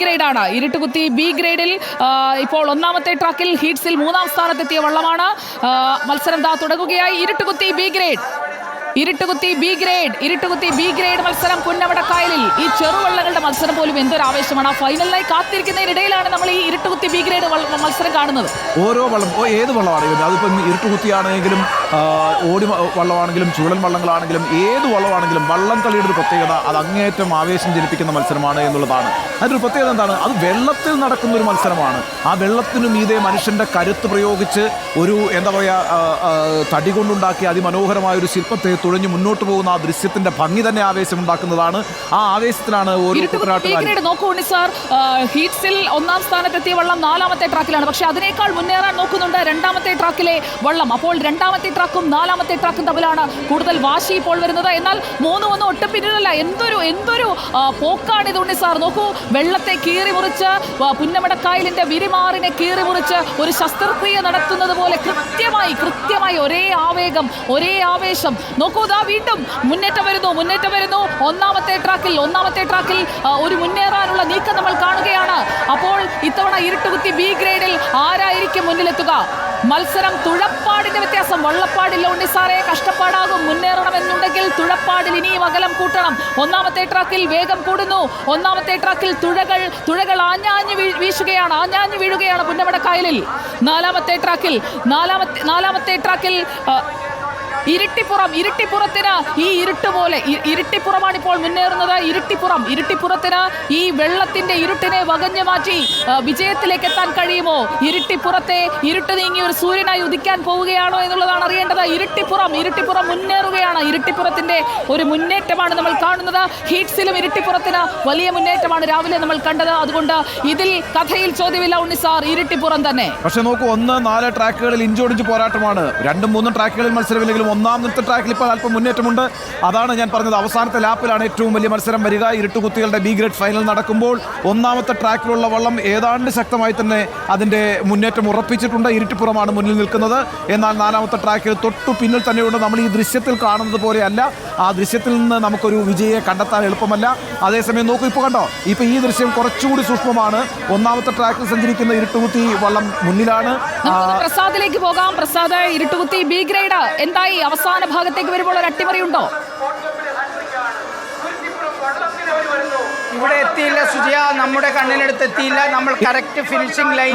ഗ്രേഡാണ്. ഇരുട്ടുകുത്തി B ഗ്രേഡിൽ ഇപ്പോൾ ഒന്നാമത്തെ ട്രാക്കിൽ ഹീറ്റ്സിൽ 3-ാം സ്ഥാനത്തെത്തിയ വള്ളമാണ്. മത്സരം തുടങ്ങുകയായി. ഇരുട്ടുകുത്തി ബി ഗ്രേഡ് മത്സരം പുന്നമടക്കായലിൽ. ഈ ചെറുവള്ളങ്ങളുടെ മത്സരം പോലും എന്തൊരു ആവേശമാണ്. ഫൈനലിനായി കാത്തിരിക്കുന്നതിനിടയിലാണ് നമ്മൾ ഈ ഇരുട്ടുകുത്തി ബി ഗ്രേഡ് മത്സരം കാണുന്നത്. ഓരോ വള്ളം ഏത് വള്ളമാണെങ്കിലും, അതിപ്പം ഇരുട്ടുകുത്തിയാണെങ്കിലും ഓടി വള്ളമാണെങ്കിലും ചുഴൽ വള്ളങ്ങളാണെങ്കിലും ഏത് വള്ളമാണെങ്കിലും വള്ളം കളിയുടെ ഒരു പ്രത്യേകത അത് അങ്ങേയറ്റം ആവേശം ജനിപ്പിക്കുന്ന മത്സരമാണ് എന്നുള്ളതാണ്. അതിൻ്റെ പ്രത്യേകത എന്താണ്? അത് വെള്ളത്തിൽ നടക്കുന്ന ഒരു മത്സരമാണ്. ആ വെള്ളത്തിനു മീതെ മനുഷ്യൻ്റെ കരുത്ത് പ്രയോഗിച്ച് ഒരു എന്താ പറയുക തടി കൊണ്ടുണ്ടാക്കിയ അതിമനോഹരമായ ഒരു ശില്പത്തെ തുഴഞ്ഞു മുന്നോട്ട് പോകുന്ന ആ ദൃശ്യത്തിന്റെ ഭംഗി തന്നെ ആവേശം ഉണ്ടാക്കുന്നതാണ്. ആ ആവേശത്തിലാണ് നോക്കൂ സാർ, ഹീറ്റ്സിൽ 1-ാം സ്ഥാനത്തെത്തിയ വള്ളം 4-ാമത്തെ ട്രാക്കിലാണ്. പക്ഷെ അതിനേക്കാൾ മുന്നേറാൻ നോക്കുന്നുണ്ട് 2-ാമത്തെ ട്രാക്കിലെ വള്ളം. അപ്പോൾ 2-ാമത്തെ ട്രാക്കും 4-ാമത്തെ ട്രാക്കും തമ്മിലാണ് കൂടുതൽ വാശി ഇപ്പോൾ വരുന്നത്. എന്നാൽ 3-1 ഒട്ടും പിന്നിലല്ല. എന്തൊരു പോക്കാണിത് ഉണ്ണി സാർ. നോക്കൂ, വെള്ളത്തെ കീറി മുറിച്ച് പുന്നമടക്കായലിന്റെ വിരിമാറിനെ കീറി മുറിച്ച് ഒരു ശസ്ത്രക്രിയ നടത്തുന്നത് പോലെ കൃത്യമായി ഒരേ ആവേഗം, ഒരേ ആവേശം. നോക്കൂ, വീണ്ടും മുന്നേറ്റം വരുന്നു. ഒന്നാമത്തെ ട്രാക്കിൽ ഒരു മുന്നേറാനുള്ള നീക്കം നമ്മൾ കാണുകയാണ്. അപ്പോൾ ഇത്തവണ ഇരുട്ടുകുത്തി ബി ഗ്രേഡിൽ ആരായിരിക്കും മുന്നിലെത്തുക? മത്സരം തുഴപ്പാടിന്റെ വ്യത്യാസം. വള്ളപ്പാടില്ല ഉണ്ണിസാറെ, കഷ്ടപ്പാടാകും. മുന്നേറണമെന്നുണ്ടെങ്കിൽ തുഴപ്പാടിൽ ഇനിയും അകലം കൂട്ടണം. 1-ാമത്തെ ട്രാക്കിൽ വേഗം കൂടുന്നു. 1-ാമത്തെ ട്രാക്കിൽ തുഴകൾ ആഞ്ഞാഞ്ഞു വീഴുകയാണ് പുന്നമടക്കായലിൽ. 4-ാമത്തെ ട്രാക്കിൽ ഇരുട്ടിപ്പുറത്തിന് ഈ ഇരുട്ടുപോലെ ഇരുട്ടിപ്പുറമാണ് ഇപ്പോൾ മുന്നേറുന്നത്. ഇരുട്ടിപ്പുറത്തിന് ഈ വെള്ളത്തിന്റെ ഇരുട്ടിനെ വകഞ്ഞു മാറ്റി വിജയത്തിലേക്ക് എത്താൻ കഴിയുമോ? ഇരുട്ട് നീങ്ങി ഒരു സൂര്യനായി ഉദിക്കാൻ പോവുകയാണോ എന്നുള്ളതാണ് അറിയേണ്ടത്. ഇരുട്ടിപ്പുറം മുന്നേറുകയാണ്. ഇരുട്ടിപ്പുറത്തിന്റെ ഒരു മുന്നേറ്റമാണ് നമ്മൾ കാണുന്നത്. ഹീറ്റ്സിലും ഇരുട്ടിപ്പുറത്തിന് വലിയ മുന്നേറ്റമാണ് രാവിലെ നമ്മൾ കണ്ടത്. അതുകൊണ്ട് ഇതിൽ കഥയിൽ ചോദ്യമില്ല ഉണ്ണിസാർ, ഇരുട്ടിപ്പുറം തന്നെ. പക്ഷെ നോക്കൂ, 1-4 ട്രാക്കുകളിൽ ഇഞ്ചോടിഞ്ച് പോരാട്ടമാണ്. 2-3 ട്രാക്കുകളിൽ മത്സരമില്ലെങ്കിലും 1-ാമത്തെ ട്രാക്കിൽ ഇപ്പോൾ അല്പം മുന്നേറ്റമുണ്ട്. അതാണ് ഞാൻ പറഞ്ഞത്. അവസാനത്തെ ലാപ്പിലാണ് ഏറ്റവും വലിയ മത്സരം വരിക. ഇരുട്ടുകുത്തികളുടെ ബി ഗ്രേഡ് ഫൈനൽ നടക്കുമ്പോൾ 1-ാമത്തെ ട്രാക്കിലുള്ള വള്ളം ഏതാണ്ട് ശക്തമായി തന്നെ അതിൻ്റെ മുന്നേറ്റം ഉറപ്പിച്ചിട്ടുണ്ട്. ഇരുട്ടിപ്പുറമാണ് മുന്നിൽ നിൽക്കുന്നത്. എന്നാൽ 4-ാമത്തെ ട്രാക്കിൽ തൊട്ടു പിന്നിൽ തന്നെയുണ്ട്. നമ്മൾ ഈ ദൃശ്യത്തിൽ കാണുന്നത് പോലെയല്ല. ആ ദൃശ്യത്തിൽ നിന്ന് നമുക്കൊരു വിജയെ കണ്ടെത്താൻ എളുപ്പമല്ല. അതേസമയം നോക്കൂ, ഇപ്പോൾ കണ്ടോ, ഇപ്പോൾ ഈ ദൃശ്യം കുറച്ചുകൂടി സൂക്ഷ്മമാണ്. 1-ാമത്തെ ട്രാക്കിൽ സഞ്ചരിക്കുന്ന ഇരുട്ടുകുത്തി വള്ളം മുന്നിലാണ്. പ്രസാദിലേക്ക് പോകാം. പ്രസാദ്, ഇരുട്ടുകുത്തി ബി ഗ്രേഡ് എന്തായി? അവസാന ഭാഗത്തേക്ക് വരുമ്പോൾ ഒരു അട്ടിമറിയുണ്ടോ? ഇവിടെ എത്തിയില്ല സുജിയ, നമ്മുടെ കണ്ണിനടുത്ത് എത്തിയില്ല. നമ്മൾ കറക്റ്റ് ഫിനിഷിംഗ് ലൈൻ.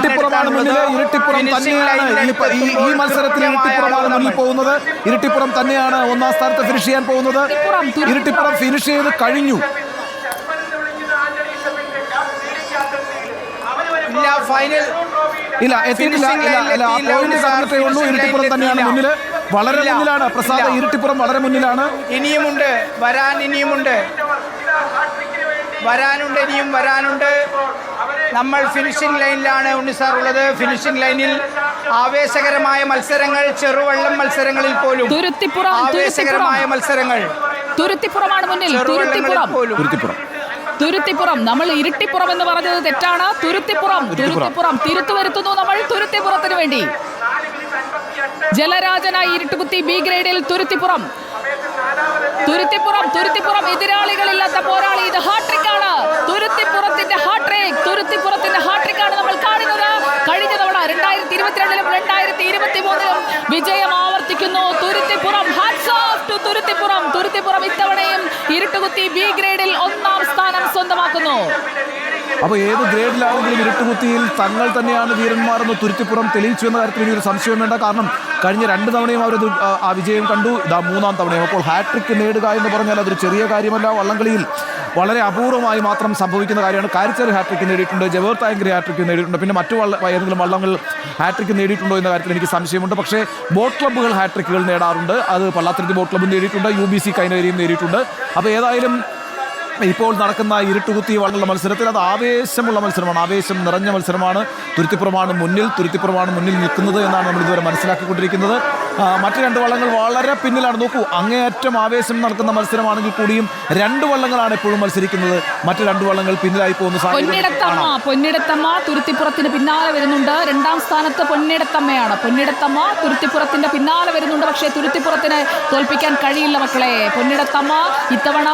ഈ മത്സരത്തിൽ ഇരുട്ടിപ്പുറമാണ് മുന്നിൽ പോകുന്നത്. ഇരുട്ടിപ്പുറം തന്നെയാണ് 1-ാം സ്ഥാനത്ത് ഫിനിഷ് ചെയ്യാൻ പോകുന്നത്. ഇരുട്ടിപ്പുറം ഫിനിഷ് ചെയ്ത് കഴിഞ്ഞു. ഫൈനൽ ഇല്ല, എത്തിയിട്ടില്ല. പോയിന്റ് കറക്റ്റേ ഉള്ളൂ. ഇരുട്ടിപ്പുറം തന്നെയാണ് മുന്നിൽ, വളരെ മുന്നിലാണ്. പ്രസാദ്, ഇരുട്ടിപ്പുറം വളരെ മുന്നിലാണ്. ഇനിയുമുണ്ട് വരാനുണ്ട്. നമ്മൾ ഫിനിഷിംഗ് ലൈനിലാണ് ഉണ്ണിസാർ ഉള്ളത്. ഫിനിഷിംഗ് ലൈനിൽ ആവേശകരമായ മത്സരങ്ങൾ, ചെറുവള്ളം മത്സരങ്ങളിൽ പോലും ആവേശകരമായ മത്സരങ്ങൾ. തുരുത്തിപ്പുറമാണ് മുന്നിൽ. തുരുത്തിപ്പുറം. നമ്മൾ ഇരുട്ടിപ്പുറം എന്ന് പറഞ്ഞത് തെറ്റാണ്. തുരുത്തിപ്പുറം തിരുത്തു വരുത്തുന്നു നമ്മൾ തുരുത്തിപ്പുറത്തിന് വേണ്ടി. ജലരാജനായി ഇരുട്ടുകുത്തി ബി ഗ്രേഡിൽ തുരുത്തിപ്പുറം. എതിരാളികളില്ലാത്ത പോരാളി. ഇത് ഹാട്രിക്കാണ്. തുരുത്തിപ്പുറത്തിന്റെ ഹാട്രിക്കാണ് നമ്മൾ കാണുന്നത്. കഴിഞ്ഞ തവണ 2022-ലും 2023-ലും വിജയം ആവർത്തിക്കുന്നു Thuruthipuram. Hats off to Thuruthipuram ഇത്തവണയും ഇരുട്ടുകുത്തി ബി ഗ്രേഡിൽ 1-ാം സ്ഥാനം സ്വന്തമാക്കുന്നു. അപ്പോൾ ഏത് ഗ്രേഡിലാണെങ്കിലും ഇരുട്ടുകുത്തിയിൽ തങ്ങൾ തന്നെയാണ് വീരന്മാരെന്ന് തുരുത്തിപ്പുറം തെളിയിച്ചു എന്ന കാര്യത്തിൽ ഇനിയൊരു സംശയം വേണ്ട. കാരണം കഴിഞ്ഞ 2 തവണയും അവരത് ആ വിജയം കണ്ടു. 3-ാം തവണയും. അപ്പോൾ ഹാട്രിക്ക് നേടുക എന്ന് പറഞ്ഞാൽ അതൊരു ചെറിയ കാര്യമല്ല. വള്ളംകളിയിൽ വളരെ അപൂർവമായി മാത്രം സംഭവിക്കുന്ന കാര്യമാണ്. കാരിച്ചാൽ ഹാട്രിക്ക് നേടിയിട്ടുണ്ട്, ജവേർത്താങ്കരി ഹാട്രിക്ക് നേടിയിട്ടുണ്ട്. പിന്നെ മറ്റു ഏതെങ്കിലും വള്ളങ്ങൾ ഹാട്രിക്ക് നേടിയിട്ടുണ്ടോ എന്ന കാര്യത്തിൽ എനിക്ക് സംശയമുണ്ട്. പക്ഷേ ബോട്ട് ക്ലബ്ബുകൾ ഹാട്രിക്കുകൾ നേടാറുണ്ട്. അത് പള്ളാത്തുരുത്തി ബോട്ട് ക്ലബ്ബും നേടിയിട്ടുണ്ട്, UBC കൈനകരിയും നേടിയിട്ടുണ്ട്. അപ്പോൾ ഏതായാലും ഇപ്പോൾ നടക്കുന്ന ഇരുട്ടുകുത്തി വള്ളുള്ള മത്സരത്തിൽ അത് ആവേശമുള്ള മത്സരമാണ്, ആവേശം നിറഞ്ഞ മത്സരമാണ്. തുരുത്തിപ്പുറമാണ് മുന്നിൽ നിൽക്കുന്നത് എന്നാണ് നമ്മൾ ഇതുവരെ മനസ്സിലാക്കിക്കൊണ്ടിരിക്കുന്നത്. മറ്റു രണ്ട് വള്ളങ്ങൾ വളരെ പിന്നിലാണ്. നോക്കൂ, അങ്ങേയറ്റം ആവേശം നടക്കുന്ന മത്സരമാണെങ്കിൽ കൂടിയും രണ്ട് വള്ളങ്ങളാണ് എപ്പോഴും മത്സരിക്കുന്നത്. മറ്റു രണ്ട് വള്ളങ്ങൾ പിന്നിലായി പോകുന്ന പൊന്നിടത്തമ്മ തുരുത്തിപ്പുറത്തിന് പിന്നാലെ വരുന്നുണ്ട്. രണ്ടാം സ്ഥാനത്ത് പൊന്നിടത്തമ്മ തുരുത്തിപ്പുറത്തിന്റെ പിന്നാലെ വരുന്നുണ്ട്. പക്ഷേ തുരുത്തിപ്പുറത്തിന് തോൽപ്പിക്കാൻ കഴിയില്ല മക്കളെ. പൊന്നിടത്തമ്മ ഇത്തവണ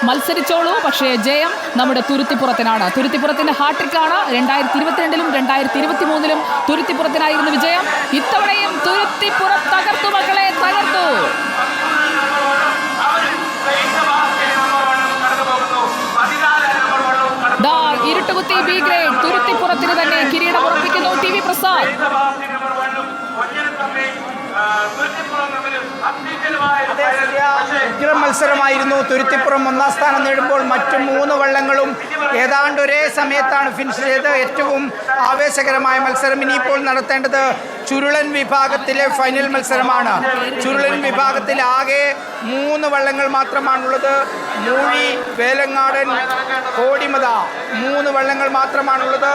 മത്സരിച്ചോളൂ, പക്ഷേ ജയം നമ്മുടെ തുരുത്തിപ്പുറത്തിനാണ്. തുരുത്തിപ്പുറത്തിന്റെ ഹാട്രിക്കാണ്. 2022-ലും 2023-ലും തുരുത്തിപ്പുറത്തിനായിരുന്നു വിജയം. ഇത്തവണയും തുരുത്തിപ്പുറം തകർത്തു മക്കളെ, തകർത്തു. ഇരുട്ടുകുത്തി ബി ഗ്രേഡ് തുരുത്തിപ്പുറത്തിന് തന്നെ കിരീടം ഉറപ്പിക്കുന്നു ടി വി പ്രസാദ്. ഉഗ്രം മത്സരമായിരുന്നു. തുരുത്തിപ്പുറം ഒന്നാം സ്ഥാനം നേടുമ്പോൾ മറ്റു 3 വള്ളങ്ങളും ഏതാണ്ട് ഒരേ സമയത്താണ് ഫിനിഷ് ചെയ്ത്. ഏറ്റവും ആവേശകരമായ മത്സരം ഇനിയിപ്പോൾ നടത്തേണ്ടത് ചുരുളൻ വിഭാഗത്തിലെ ഫൈനൽ മത്സരമാണ്. ചുരുളൻ വിഭാഗത്തിൽ ആകെ 3 വള്ളങ്ങൾ മാത്രമാണുള്ളത്. മൂഴി, വേലങ്ങാടൻ, കോടിമത 3 വള്ളങ്ങൾ മാത്രമാണുള്ളത്.